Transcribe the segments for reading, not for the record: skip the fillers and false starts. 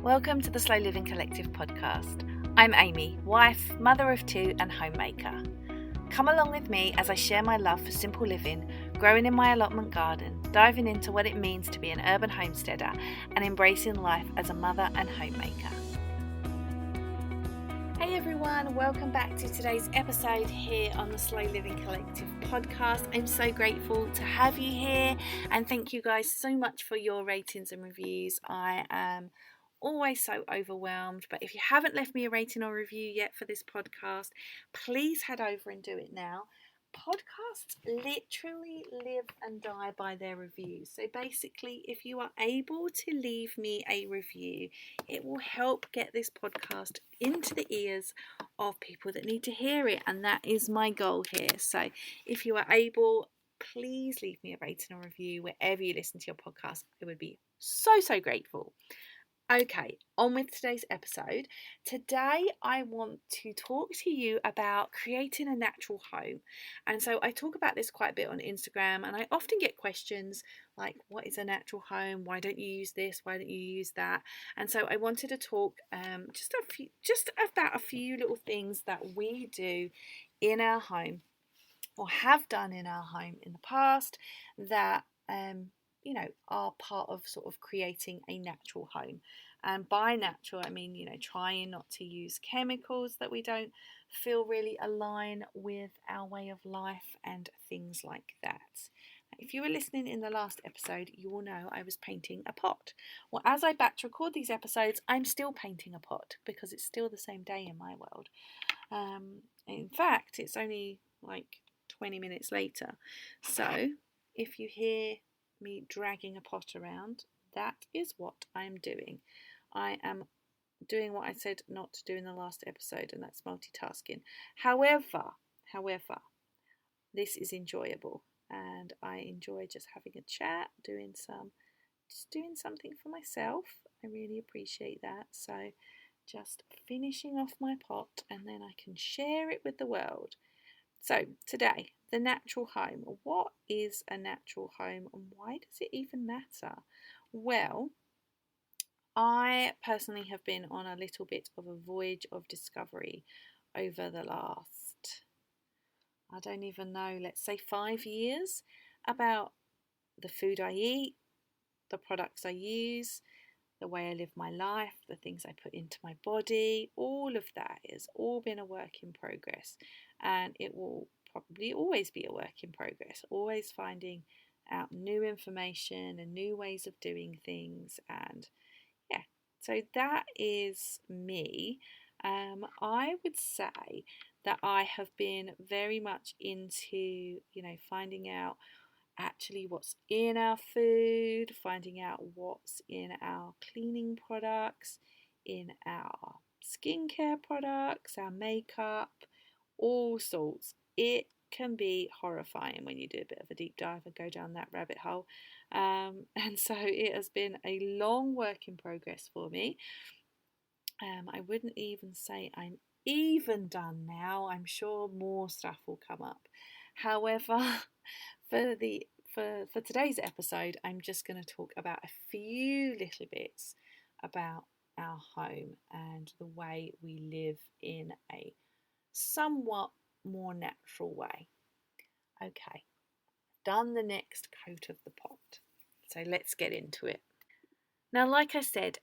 Welcome to the Slow Living Collective podcast. I'm Amy, wife, mother of two and homemaker. Come along with me as I share my love for simple living, growing in my allotment garden, diving into what it means to be an urban homesteader and embracing life as a mother and homemaker. Hey everyone, welcome back to today's episode here on the Slow Living Collective podcast. I'm so grateful to have you here and thank you guys so much for your ratings and reviews. I am always so overwhelmed, but if you haven't left me a rating or review yet for this podcast, please head over and do it now. Podcasts literally live and die by their reviews. So basically, if you are able to leave me a review, it will help get this podcast into the ears of people that need to hear it, and that is my goal here. So if you are able, please leave me a rating or review wherever you listen to your podcast. I would be so grateful. Okay, on with today's episode. Today I want to talk to you about creating a natural home. And so I talk about this quite a bit on Instagram, and I often get questions like, what is a natural home? Why don't you use this? Why don't you use that? And so I wanted to talk just about a few little things that we do in our home or have done in our home in the past that are part of sort of creating a natural home. And by natural, I mean, trying not to use chemicals that we don't feel really align with our way of life and things like that. If you were listening in the last episode, you will know I was painting a pot. Well, as I batch record these episodes, I'm still painting a pot because it's still the same day in my world. In fact, it's only like 20 minutes later. So if you hear me dragging a pot around, that is what I'm doing. I am doing what I said not to do in the last episode, and that's multitasking. However, this is enjoyable, and I enjoy just having a chat, doing something for myself. I really appreciate that. So just finishing off my pot, and then I can share it with the world. So today, the natural home. What is a natural home and why does it even matter? Well, I personally have been on a little bit of a voyage of discovery over the last, I don't even know, let's say 5 years, about the food I eat, the products I use, the way I live my life, the things I put into my body. All of that has all been a work in progress, and it will probably always be a work in progress, always finding out new information and new ways of doing things. And yeah, so that is me. I would say that I have been very much into, finding out actually what's in our food, finding out what's in our cleaning products, in our skincare products, our makeup, all sorts. It can be horrifying when you do a bit of a deep dive and go down that rabbit hole. And so it has been a long work in progress for me. I wouldn't even say I'm even done now. I'm sure more stuff will come up. However, for today's episode, I'm just going to talk about a few little bits about our home and the way we live in a somewhat more natural way. Okay, done the next coat of the pot. So let's get into it. Now, like I said,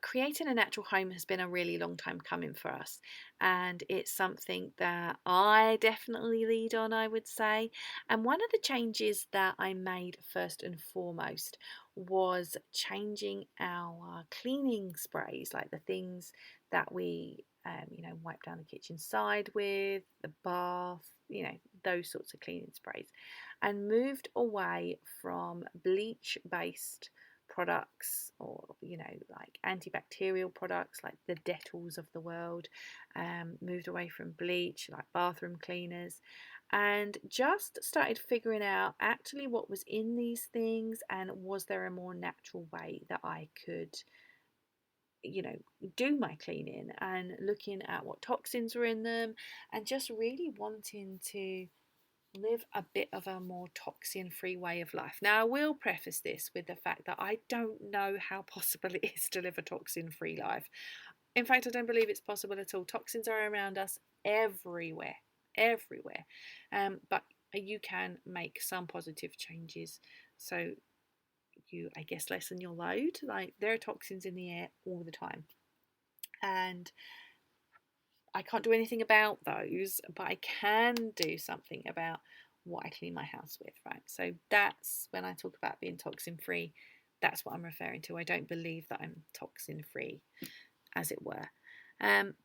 creating a natural home has been a really long time coming for us, and it's something that I definitely lead on, I would say. And one of the changes that I made first and foremost was changing our cleaning sprays, like the things that we wipe down the kitchen side with, the bath, those sorts of cleaning sprays, and moved away from bleach based products, or like antibacterial products like the Detolls of the world, moved away from bleach, like bathroom cleaners, and just started figuring out actually what was in these things, and was there a more natural way that I could do my cleaning, and looking at what toxins were in them, and just really wanting to live a bit of a more toxin-free way of life. Now, I will preface this with the fact that I don't know how possible it is to live a toxin-free life. In fact, I don't believe it's possible at all. Toxins are around us everywhere, everywhere. But you can make some positive changes. So you, I guess, lessen your load. Like, there are toxins in the air all the time. And I can't do anything about those, but I can do something about what I clean my house with, right? So that's when I talk about being toxin free, that's what I'm referring to. I don't believe that I'm toxin free, as it were.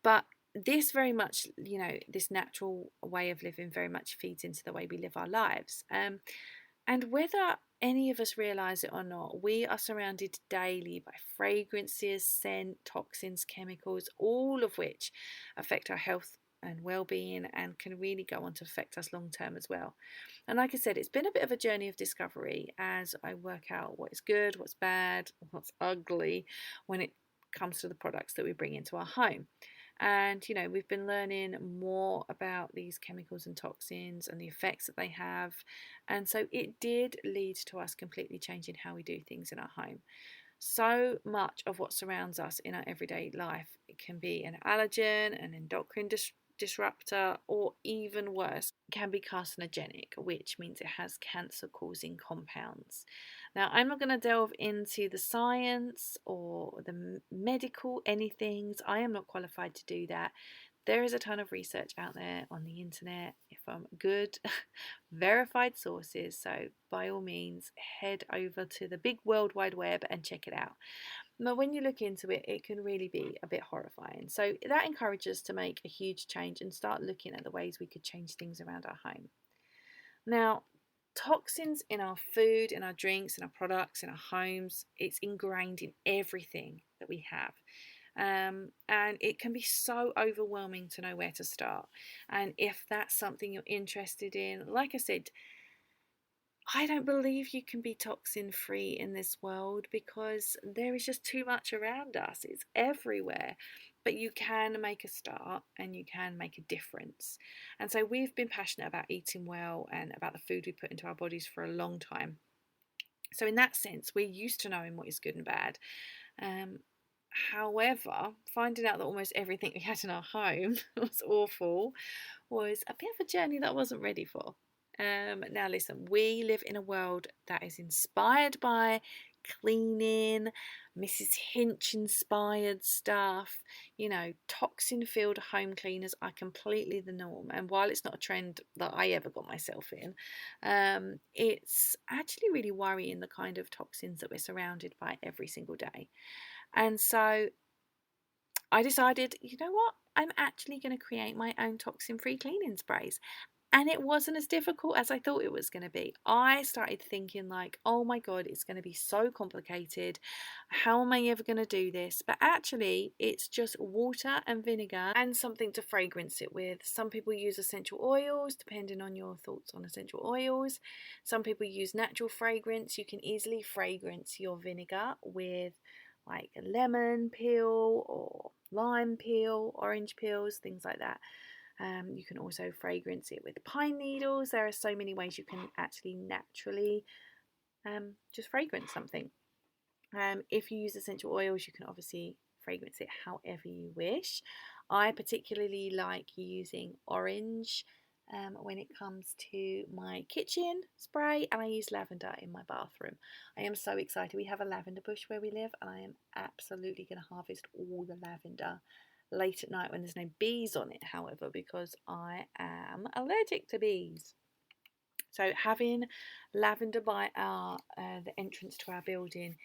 But this very much, this natural way of living very much feeds into the way we live our lives. And whether any of us realize it or not, we are surrounded daily by fragrances, scent, toxins, chemicals, all of which affect our health and well-being and can really go on to affect us long term as well. And like I said, it's been a bit of a journey of discovery as I work out what is good, what's bad, what's ugly when it comes to the products that we bring into our home. And we've been learning more about these chemicals and toxins and the effects that they have, and so it did lead to us completely changing how we do things in our home. So much of what surrounds us in our everyday life, it can be an allergen, an endocrine disruptor, or even worse, can be carcinogenic, which means it has cancer-causing compounds. Now, I'm not going to delve into the science or the medical anythings. I am not qualified to do that. There is a ton of research out there on the internet from good, verified sources. So by all means, head over to the big World Wide Web and check it out. But when you look into it, it can really be a bit horrifying. So that encourages us to make a huge change and start looking at the ways we could change things around our home. Now, toxins in our food, in our drinks, in our products, in our homes, it's ingrained in everything that we have. And it can be so overwhelming to know where to start. And if that's something you're interested in, like I said, I don't believe you can be toxin free in this world because there is just too much around us. It's everywhere. But you can make a start and you can make a difference. And so we've been passionate about eating well and about the food we put into our bodies for a long time. So in that sense, we're used to knowing what is good and bad. However, finding out that almost everything we had in our home was awful was a bit of a journey that I wasn't ready for. Now listen, we live in a world that is inspired by cleaning, Mrs. Hinch inspired stuff. Toxin-filled home cleaners are completely the norm. And while it's not a trend that I ever got myself in, it's actually really worrying the kind of toxins that we're surrounded by every single day. And so I decided, you know what? I'm actually going to create my own toxin-free cleaning sprays. And it wasn't as difficult as I thought it was going to be. I started thinking like, oh my God, it's going to be so complicated. How am I ever going to do this? But actually, it's just water and vinegar and something to fragrance it with. Some people use essential oils, depending on your thoughts on essential oils. Some people use natural fragrance. You can easily fragrance your vinegar with like a lemon peel or lime peel, orange peels, things like that. You can also fragrance it with pine needles. There are so many ways you can actually naturally just fragrance something. If you use essential oils, you can obviously fragrance it however you wish. I particularly like using orange when it comes to my kitchen spray, and I use lavender in my bathroom. I am so excited. We have a lavender bush where we live, and I am absolutely going to harvest all the lavender late at night when there's no bees on it, however, because I am allergic to bees. So having lavender by the entrance to our building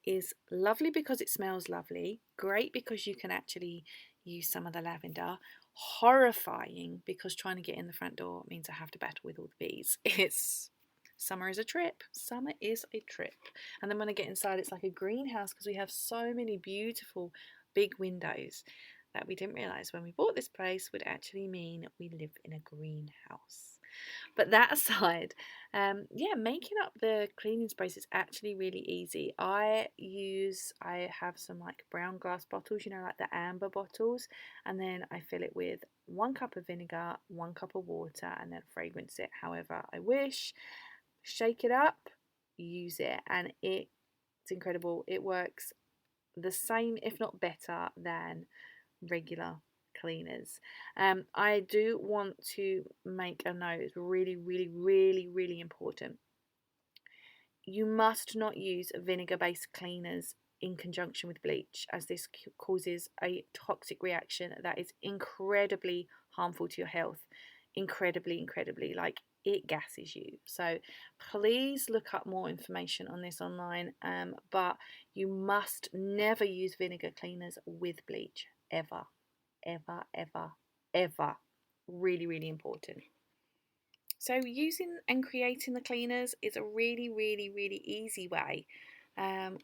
is lovely because it smells lovely, great because you can actually use some of the lavender, horrifying because trying to get in the front door means I have to battle with all the bees. Summer is a trip. Summer is a trip. And then when I get inside, it's like a greenhouse because we have so many beautiful big windows that we didn't realise when we bought this place would actually mean we live in a greenhouse. But that aside, yeah, making up the cleaning sprays is actually really easy. I have some like brown glass bottles, like the amber bottles, and then I fill it with 1 cup of vinegar, 1 cup of water, and then fragrance it however I wish. Shake it up, use it, and it's incredible. It works the same, if not better, than regular cleaners. I do want to make a note, it's really, really, really, really important. You must not use vinegar based cleaners in conjunction with bleach, as this causes a toxic reaction that is incredibly harmful to your health. Incredibly, like it gases you. So please look up more information on this online, but you must never use vinegar cleaners with bleach, ever, ever, ever, ever. Really, really important. So using and creating the cleaners is a really, really, really easy way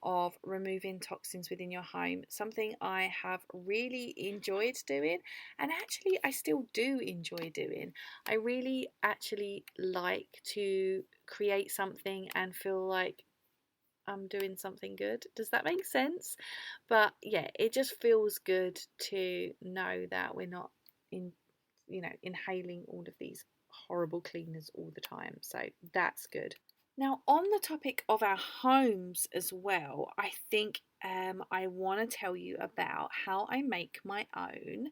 of removing toxins within your home. Something I have really enjoyed doing, and actually I still do enjoy doing. I really actually like to create something and feel like I'm doing something good. Does that make sense? But yeah, it just feels good to know that we're not in, inhaling all of these horrible cleaners all the time. So that's good. Now, on the topic of our homes as well, I think I want to tell you about how I make my own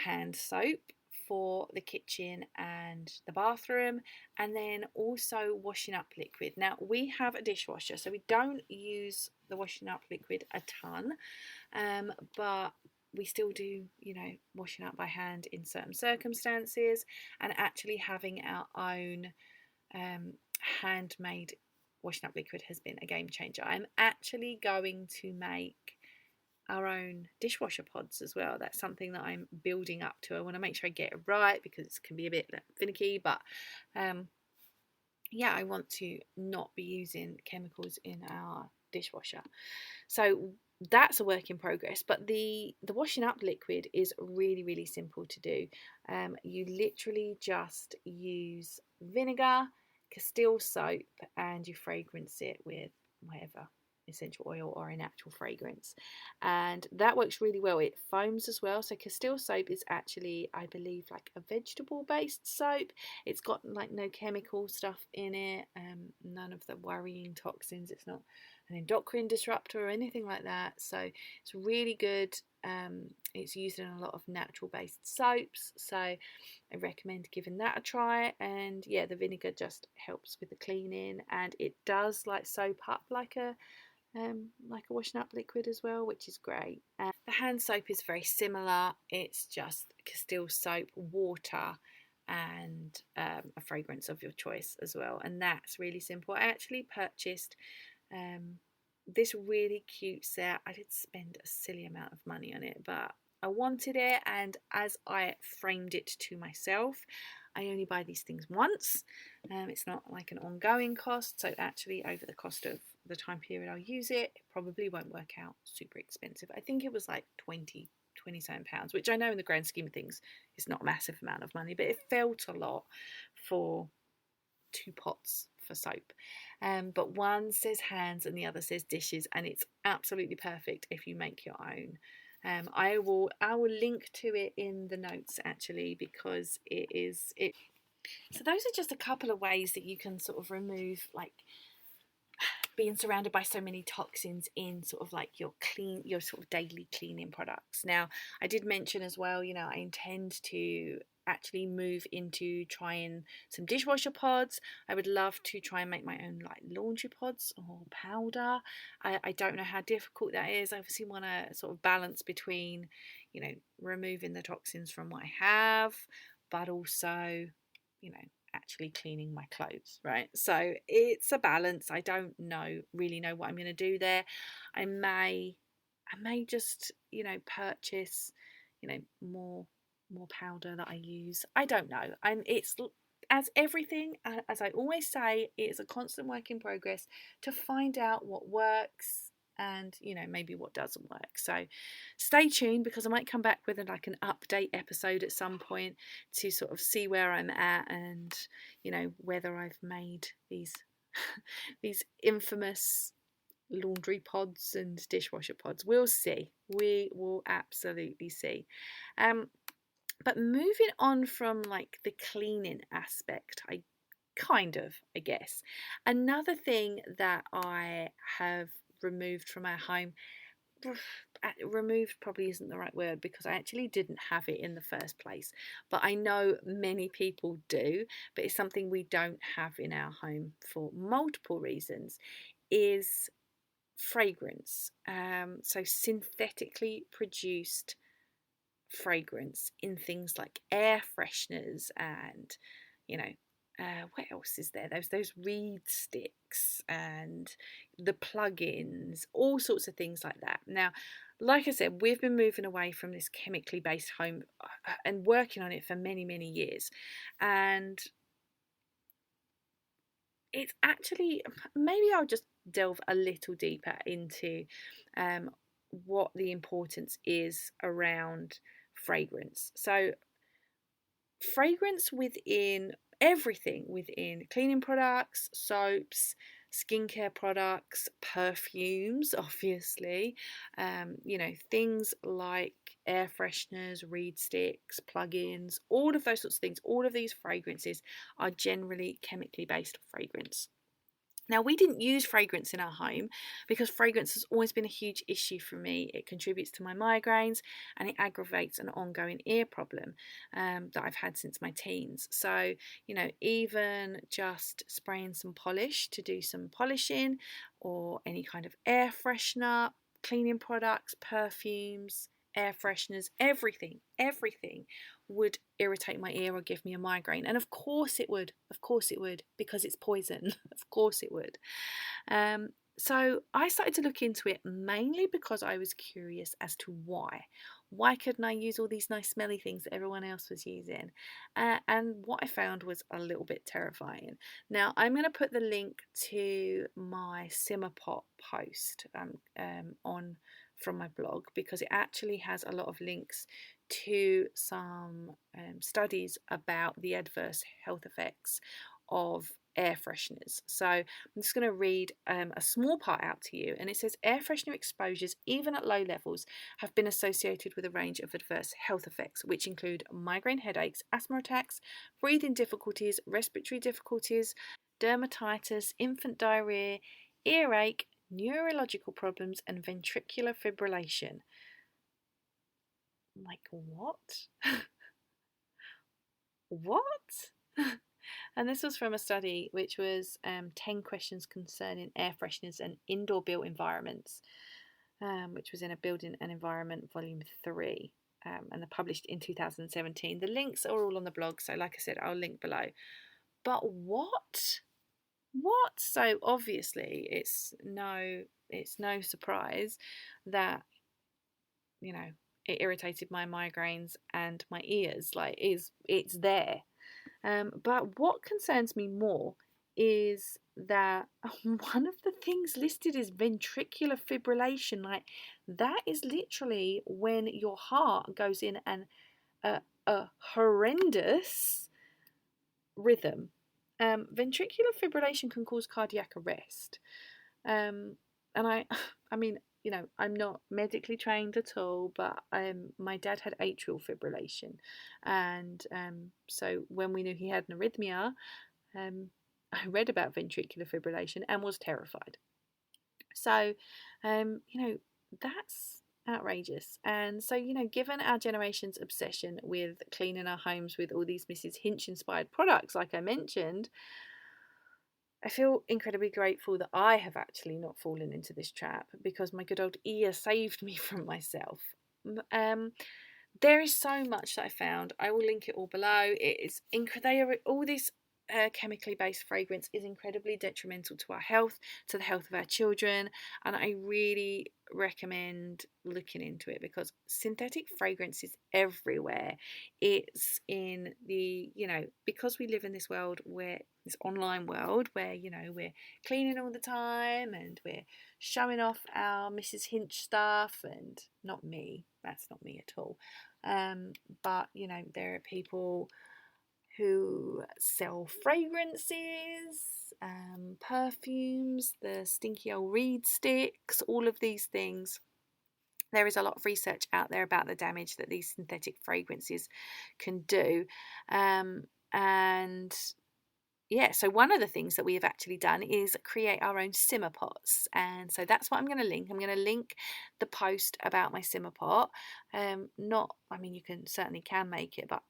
hand soap for the kitchen and the bathroom, and then also washing up liquid. Now, we have a dishwasher, so we don't use the washing up liquid a ton, but we still do, washing up by hand in certain circumstances, and actually having our own handmade washing up liquid has been a game changer. I'm actually going to make our own dishwasher pods as well. That's something that I'm building up to. I want to make sure I get it right because it can be a bit finicky, but yeah, I want to not be using chemicals in our dishwasher. So that's a work in progress, but the washing up liquid is really, really simple to do. You literally just use vinegar, Castile soap, and you fragrance it with whatever essential oil or a natural fragrance, and that works really well. It foams as well. So Castile soap is actually, I believe, like a vegetable based soap. It's got like no chemical stuff in it, none of the worrying toxins. It's not an endocrine disruptor or anything like that, so it's really good. It's used in a lot of natural based soaps, so I recommend giving that a try. And yeah, the vinegar just helps with the cleaning, and it does like soap up like a washing up liquid as well, which is great. The hand soap is very similar. It's just Castile soap, water, and a fragrance of your choice as well, and that's really simple. I actually purchased this really cute set. I did spend a silly amount of money on it, but I wanted it, and as I framed it to myself, I only buy these things once. It's not like an ongoing cost, so actually over the cost of the time period I'll use it, it probably won't work out super expensive. I think it was like 27 pounds, which I know in the grand scheme of things is not a massive amount of money, but it felt a lot for 2 pots for soap. But one says hands and the other says dishes, and it's absolutely perfect if you make your own. I will link to it in the notes actually, because it. So those are just a couple of ways that you can sort of remove like being surrounded by so many toxins in sort of like your sort of daily cleaning products. Now, I did mention as well, I intend to actually move into trying some dishwasher pods. I would love to try and make my own like laundry pods or powder. I don't know how difficult that is. I obviously want to sort of balance between, removing the toxins from what I have, but also, actually cleaning my clothes, right? So it's a balance. I don't really know what I'm going to do there. I may just, purchase, more powder that I use. I don't know. And it's, as everything, as I always say, it's a constant work in progress to find out what works and maybe what doesn't work. So stay tuned, because I might come back with an update episode at some point to sort of see where I'm at, and whether I've made these these infamous laundry pods and dishwasher pods. We'll see. We will absolutely see. But moving on from the cleaning aspect, I guess, another thing that I have removed from our home, removed probably isn't the right word, because I actually didn't have it in the first place, but I know many people do, but it's something we don't have in our home for multiple reasons, is fragrance. So synthetically produced fragrance in things like air fresheners, and what else is there? Those reed sticks and the plug-ins, all sorts of things like that. Now, like I said, we've been moving away from this chemically based home and working on it for many, many years, and it's actually, maybe I'll just delve a little deeper into what the importance is around fragrance. So fragrance within everything, within cleaning products, soaps, skincare products, perfumes, obviously, things like air fresheners, reed sticks, plug-ins, all of those sorts of things. All of these fragrances are generally chemically based fragrance. Now, we didn't use fragrance in our home because fragrance has always been a huge issue for me. It contributes to my migraines, and it aggravates an ongoing ear problem that I've had since my teens. So, even just spraying some polish to do some polishing, or any kind of air freshener, cleaning products, perfumes, air fresheners, everything would irritate my ear or give me a migraine. And of course it would, because it's poison. Of course it would. So I started to look into it, mainly because I was curious as to why couldn't I use all these nice smelly things that everyone else was using. And what I found was a little bit terrifying. Now, I'm going to put the link to my simmer pot post on from my blog, because it actually has a lot of links to some studies about the adverse health effects of air fresheners. So I'm just going to read a small part out to you, and it says air freshener exposures, even at low levels, have been associated with a range of adverse health effects, which include migraine headaches, asthma attacks, breathing difficulties, respiratory difficulties, dermatitis, infant diarrhea, earache, neurological problems, and ventricular fibrillation. I'm like, what? What? And this was from a study which was 10 questions concerning air fresheners and indoor built environments, which was in a Building and Environment Volume 3, and they're published in 2017. The links are all on the blog, so like I said, I'll link below. But what? So obviously it's no surprise that it irritated my migraines and my ears. It's there. But what concerns me more is that one of the things listed is ventricular fibrillation. That is literally when your heart goes in and a horrendous rhythm. Ventricular fibrillation can cause cardiac arrest. And I mean, I'm not medically trained at all, but my dad had atrial fibrillation, and so when we knew he had an arrhythmia, I read about ventricular fibrillation and was terrified. So, that's outrageous. And so, given our generation's obsession with cleaning our homes with all these Mrs. Hinch inspired products, like I mentioned, I feel incredibly grateful that I have actually not fallen into this trap, because my good old ear saved me from myself. There is so much that I found. I will link it all below. It is they are all this chemically based fragrance is incredibly detrimental to our health, to the health of our children, and I really recommend looking into it because synthetic fragrance is everywhere. It's in the, because we live in this world where this online world where, we're cleaning all the time and we're showing off our Mrs. Hinch stuff, and not me, that's not me at all. But there are people who sell fragrances, perfumes, the stinky old reed sticks, all of these things. There is a lot of research out there about the damage that these synthetic fragrances can do. And yeah, so one of the things that we have actually done is create our own simmer pots, and so that's what I'm going to link. I'm going to link the post about my simmer pot. You can make it, but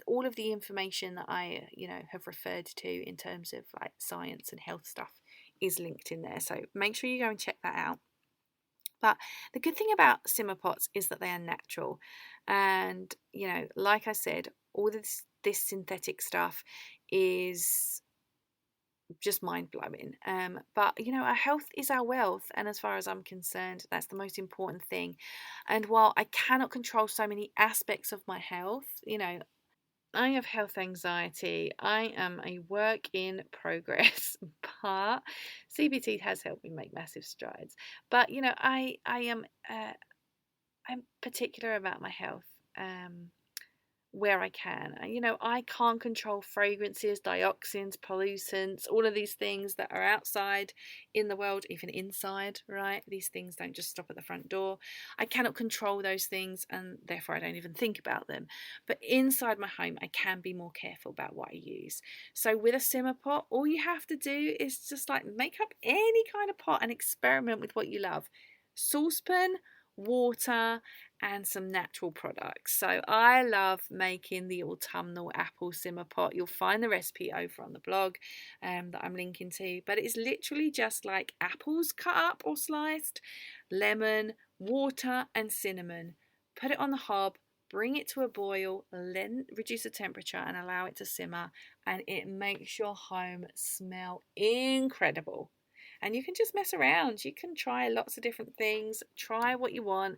all of the information that I have referred to in terms of like science and health stuff is linked in there. So make sure you go and check that out. But the good thing about simmer pots is that they are natural, and like I said, all this synthetic stuff is just mind-blowing. But our health is our wealth, and as far as I'm concerned, that's the most important thing. And while I cannot control so many aspects of my health, I have health anxiety. I am a work in progress, but CBT has helped me make massive strides. But I'm particular about my health. Where I can. I can't control fragrances, dioxins, pollutants, all of these things that are outside in the world, even inside, right? These things don't just stop at the front door. I cannot control those things, and therefore I don't even think about them. But inside my home, I can be more careful about what I use. So with a simmer pot, all you have to do is just like make up any kind of pot and experiment with what you love. Saucepan, water, and some natural products. So I love making the autumnal apple simmer pot. You'll find the recipe over on the blog that I'm linking to, but it's literally just like apples cut up or sliced, lemon, water and cinnamon. Put it on the hob, bring it to a boil, then reduce the temperature and allow it to simmer, and it makes your home smell incredible. And you can just mess around. You can try lots of different things. Try what you want.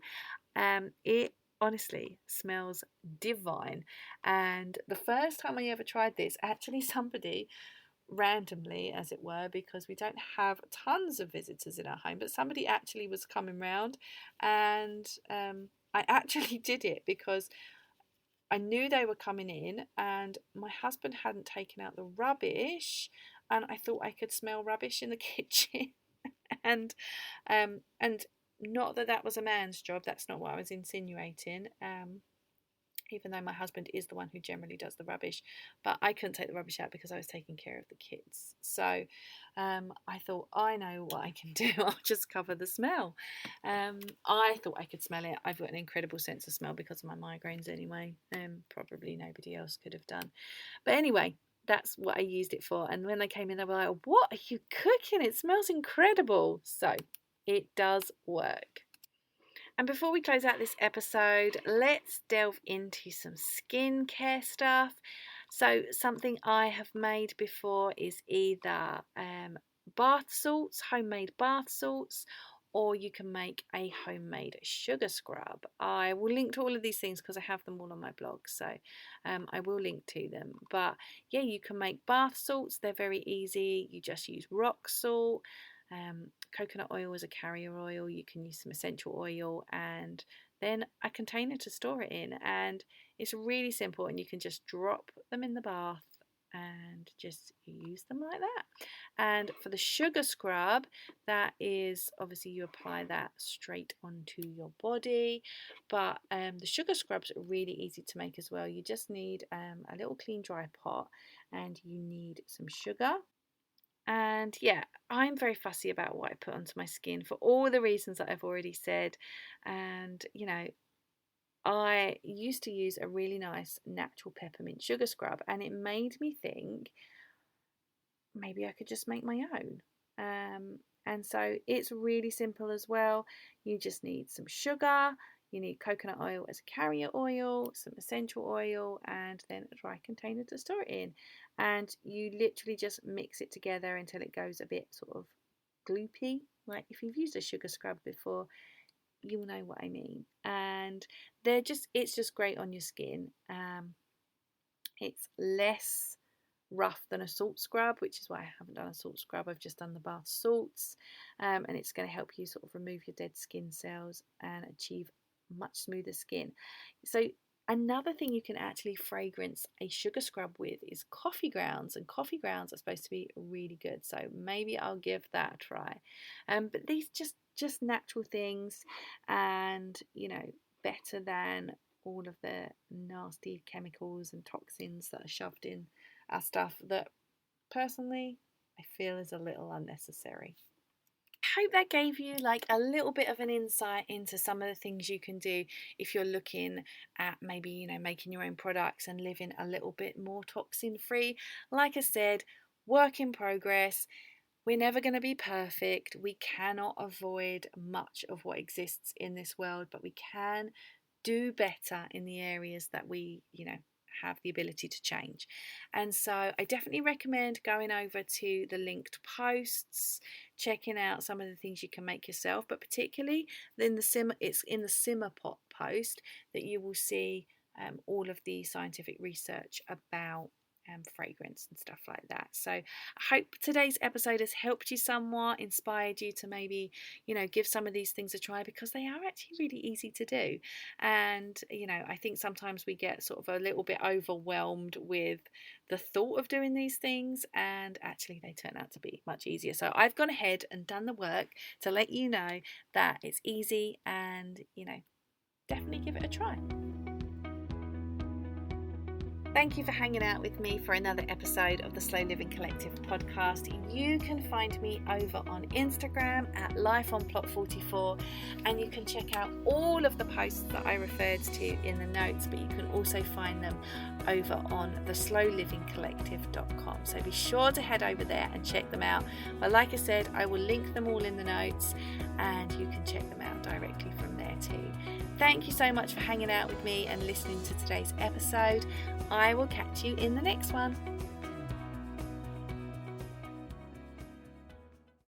It honestly smells divine. And the first time I ever tried this, actually somebody randomly, as it were, because we don't have tons of visitors in our home, but somebody actually was coming round, and I actually did it because I knew they were coming in, and my husband hadn't taken out the rubbish, and I thought I could smell rubbish in the kitchen. and and not that that was a man's job, that's not what I was insinuating, even though my husband is the one who generally does the rubbish, but I couldn't take the rubbish out because I was taking care of the kids. So I thought, I know what I can do. I'll just cover the smell. I thought I could smell it. I've got an incredible sense of smell because of my migraines anyway. Probably nobody else could have done. But anyway, that's what I used it for. And when they came in, they were like, what are you cooking? It smells incredible. So it does work. And before we close out this episode, let's delve into some skincare stuff. So something I have made before is either bath salts, homemade bath salts, or you can make a homemade sugar scrub. I will link to all of these things because I have them all on my blog, so I will link to them. But yeah, you can make bath salts. They're very easy. You just use rock salt. Coconut oil is a carrier oil. You can use some essential oil and then a container to store it in, and it's really simple, and you can just drop them in the bath and just use them like that. And for the sugar scrub, that is obviously you apply that straight onto your body, but the sugar scrubs are really easy to make as well. You just need a little clean dry pot, and you need some sugar. And yeah, I'm very fussy about what I put onto my skin for all the reasons that I've already said. And I used to use a really nice natural peppermint sugar scrub, and it made me think maybe I could just make my own. And so it's really simple as well. You just need some sugar, You need coconut oil as a carrier oil, some essential oil, and then a dry container to store it in. And you literally just mix it together until it goes a bit sort of gloopy. Like if you've used a sugar scrub before, you'll know what I mean. And it's just great on your skin. It's less rough than a salt scrub, which is why I haven't done a salt scrub. I've just done the bath salts, and it's going to help you sort of remove your dead skin cells and achieve much smoother skin. So another thing you can actually fragrance a sugar scrub with is coffee grounds, and coffee grounds are supposed to be really good, so maybe I'll give that a try. But these just natural things, and better than all of the nasty chemicals and toxins that are shoved in our stuff that personally I feel is a little unnecessary. I hope that gave you like a little bit of an insight into some of the things you can do if you're looking at maybe making your own products and living a little bit more toxin free. Like I said, work in progress. We're never going to be perfect. We cannot avoid much of what exists in this world, but we can do better in the areas that we have the ability to change. And so I definitely recommend going over to the linked posts, checking out some of the things you can make yourself, but particularly it's in the simmer pot post that you will see all of the scientific research about fragrance and stuff like that. So I hope today's episode has helped you somewhat, inspired you to maybe give some of these things a try, because they are actually really easy to do. And I think sometimes we get sort of a little bit overwhelmed with the thought of doing these things, and actually they turn out to be much easier. So I've gone ahead and done the work to let you know that it's easy, and definitely give it a try. Thank you for hanging out with me for another episode of the Slow Living Collective podcast. You can find me over on Instagram at lifeonplot44, and you can check out all of the posts that I referred to in the notes, but you can also find them over on theslowlivingcollective.com. So be sure to head over there and check them out. But like I said, I will link them all in the notes, and you can check them out directly from there too. Thank you so much for hanging out with me and listening to today's episode. I will catch you in the next one.